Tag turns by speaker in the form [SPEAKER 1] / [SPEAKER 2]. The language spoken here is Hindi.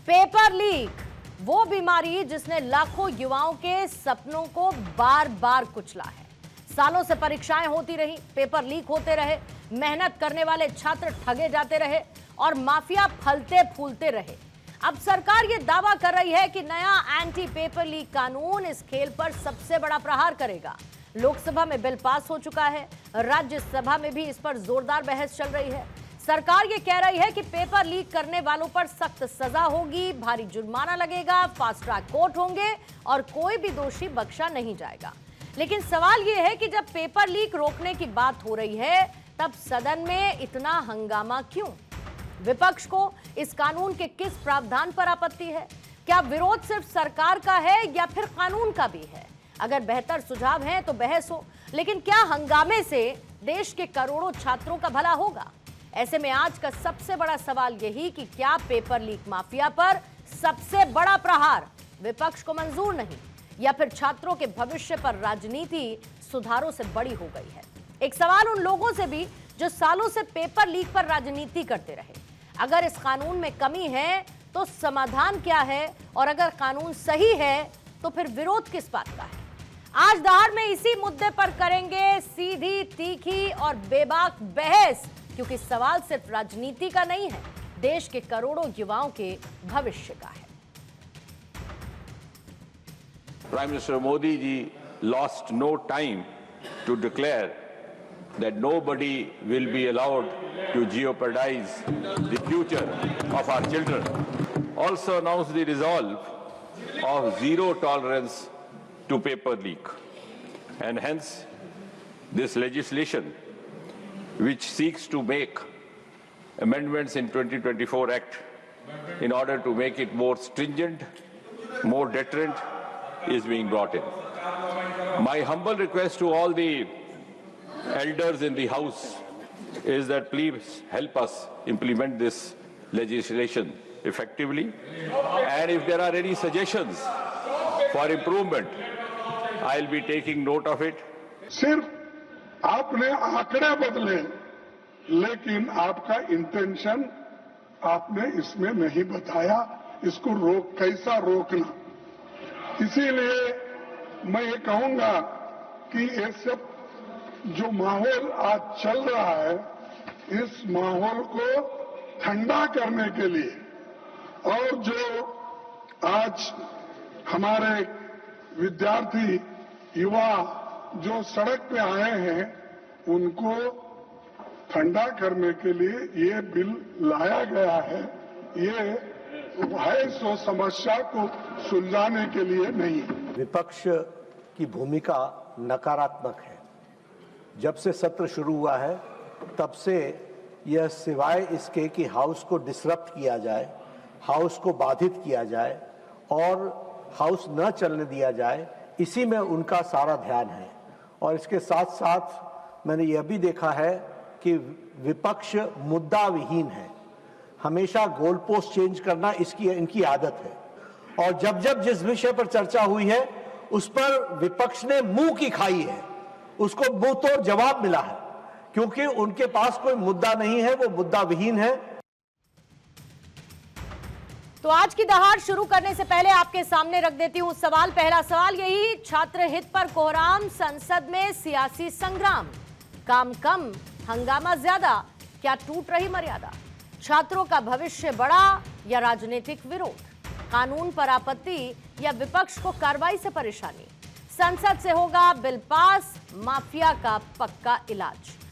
[SPEAKER 1] पेपर लीक, वो बीमारी जिसने लाखों युवाओं के सपनों को बार बार कुचला है। सालों से परीक्षाएं होती रही, पेपर लीक होते रहे, मेहनत करने वाले छात्र ठगे जाते रहे और माफिया फलते फूलते रहे। अब सरकार ये दावा कर रही है कि नया एंटी पेपर लीक कानून इस खेल पर सबसे बड़ा प्रहार करेगा। लोकसभा में बिल पास हो चुका है, राज्यसभा में भी इस पर जोरदार बहस चल रही है। सरकार ये कह रही है कि पेपर लीक करने वालों पर सख्त सजा होगी, भारी जुर्माना लगेगा, फास्ट ट्रैक कोर्ट होंगे और कोई भी दोषी बख्शा नहीं जाएगा। लेकिन सवाल ये है कि जब पेपर लीक रोकने की बात हो रही है, तब सदन में इतना हंगामा क्यों? विपक्ष को इस कानून के किस प्रावधान पर आपत्ति है? क्या विरोध सिर्फ सरकार का है या फिर कानून का भी है? अगर बेहतर सुझाव है तो बहस हो, लेकिन क्या हंगामे से देश के करोड़ों छात्रों का भला होगा? ऐसे में आज का सबसे बड़ा सवाल यही कि क्या पेपर लीक माफिया पर सबसे बड़ा प्रहार विपक्ष को मंजूर नहीं, या फिर छात्रों के भविष्य पर राजनीति सुधारों से बड़ी हो गई है? एक सवाल उन लोगों से भी जो सालों से पेपर लीक पर राजनीति करते रहे। अगर इस कानून में कमी है तो समाधान क्या है, और अगर कानून सही है तो फिर विरोध किस बात का है? आज दहाड़ में इसी मुद्दे पर करेंगे सीधी, तीखी और बेबाक बहस, क्योंकि सवाल सिर्फ राजनीति का नहीं है, देश के करोड़ों युवाओं के भविष्य का है।
[SPEAKER 2] Prime Minister Modi ji lost no time to declare that nobody will be allowed to jeopardize the future of our children. Also announced the resolve of zero tolerance to paper leak, and hence this legislation, which seeks to make amendments in 2024 Act in order to make it more stringent, more deterrent, is being brought in. My humble request to all the elders in the House is that please help us implement this legislation effectively, and if there are any suggestions for improvement, I'll be taking note of it.
[SPEAKER 3] सिर्फ आपने आंकड़े बदले, लेकिन आपका इंटेंशन आपने इसमें नहीं बताया, इसको कैसा रोकना। इसीलिए मैं ये कहूंगा कि ये सब जो माहौल आज चल रहा है, इस माहौल को ठंडा करने के लिए, और जो आज हमारे विद्यार्थी युवा जो सड़क पे आए हैं, उनको ठंडा करने के लिए ये बिल लाया गया है। ये है सो समस्या को सुलझाने के लिए नहीं।
[SPEAKER 4] विपक्ष की भूमिका नकारात्मक है। जब से सत्र शुरू हुआ है, तब से यह सिवाय इसके कि हाउस को डिसरप्ट किया जाए, हाउस को बाधित किया जाए और हाउस न चलने दिया जाए, इसी में उनका सारा ध्यान है। और इसके साथ साथ मैंने यह भी देखा है कि विपक्ष मुद्दा विहीन है। हमेशा गोल पोस्ट चेंज करना इनकी आदत है, और जब जब जिस विषय पर चर्चा हुई है उस पर विपक्ष ने मुंह की खाई है, उसको मुंह तोड़ जवाब मिला है, क्योंकि उनके पास कोई मुद्दा नहीं है, वो मुद्दा विहीन है।
[SPEAKER 1] तो आज की दहाड़ शुरू करने से पहले आपके सामने रख देती हूं सवाल। पहला सवाल यही, छात्र हित पर कोहराम, संसद में सियासी संग्राम, काम कम हंगामा ज्यादा, क्या टूट रही मर्यादा? छात्रों का भविष्य बड़ा या राजनीतिक विरोध? कानून पर आपत्ति या विपक्ष को कार्रवाई से परेशानी? संसद से होगा बिल पास, माफिया का पक्का इलाज?